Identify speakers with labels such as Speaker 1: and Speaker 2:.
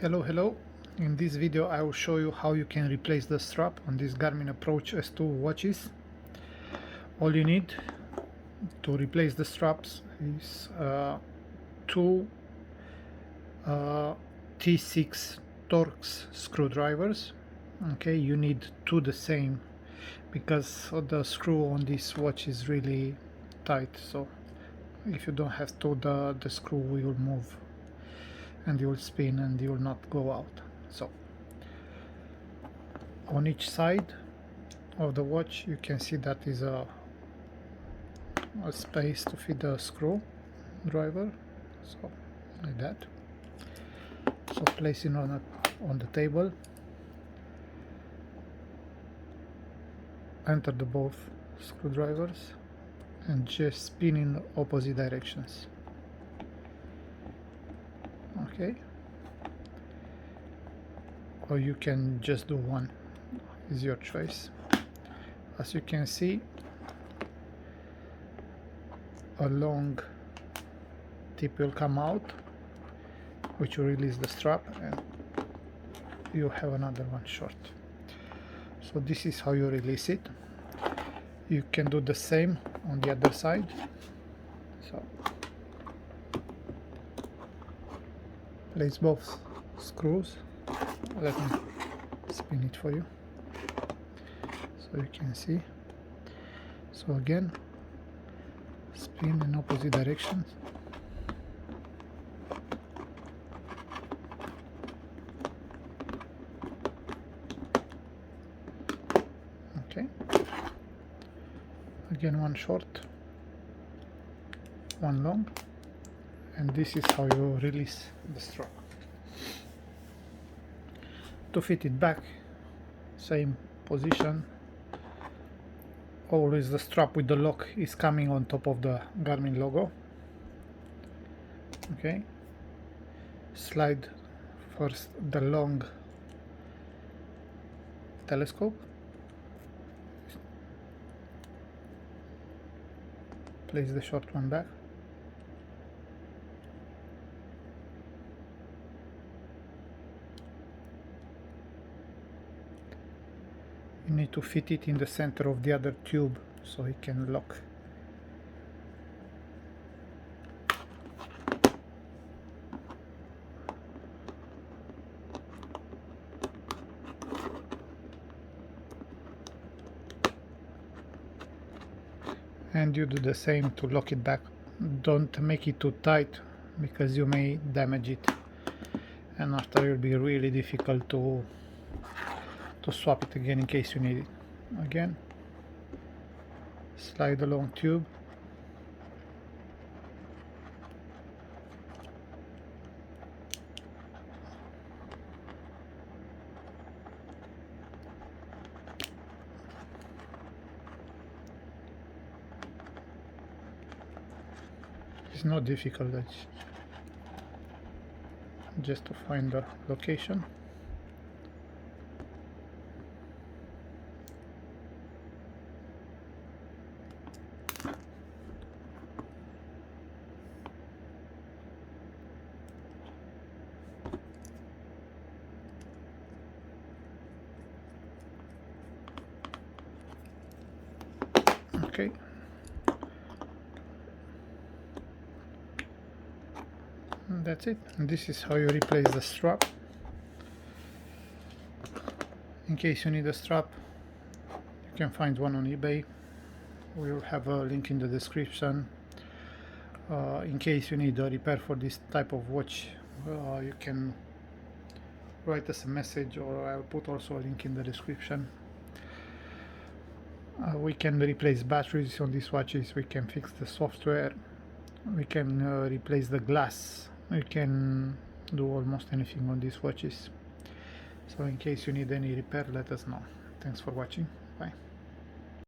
Speaker 1: Hello. In this video I will show you how you can replace the strap on this Garmin Approach S2 watches. All you need to replace the straps is two T6 Torx screwdrivers. Okay, you need two the same because the screw on this watch is really tight, so if you don't have two, the screw will move and you will spin and you will not go out. So on each side of the watch you can see that is a space to fit the screw driver, so like that. So place it on the table, enter the both screwdrivers and just spin in opposite directions. Okay, or you can just do one, is your choice. As you can see, a long tip will come out, which will release the strap, and you have another one short. So this is how you release it. You can do the same on the other side. So place both screws. Let me spin it for you so you can see. So again, spin in opposite directions. Okay, again one short, one long, and this is how you release the strap. To fit it back, same position. Always the strap with the lock is coming on top of the Garmin logo. Okay, slide first the long telescope, place the short one back, you need to fit it in the center of the other tube so it can lock. And you do the same to lock it back. Don't make it too tight because you may damage it, and after it will be really difficult to swap it again in case you need it. Again, slide the long tube, it's not difficult, it's just to find the location. Okay, and that's it. And this is how you replace the strap. In case you need a strap, you can find one on eBay. We will have a link in the description. In case you need a repair for this type of watch, you can write us a message, or I'll put also a link in the description. We can replace batteries on these watches, we can fix the software, we can replace the glass, we can do almost anything on these watches. So in case you need any repair, let us know. Thanks for watching. Bye.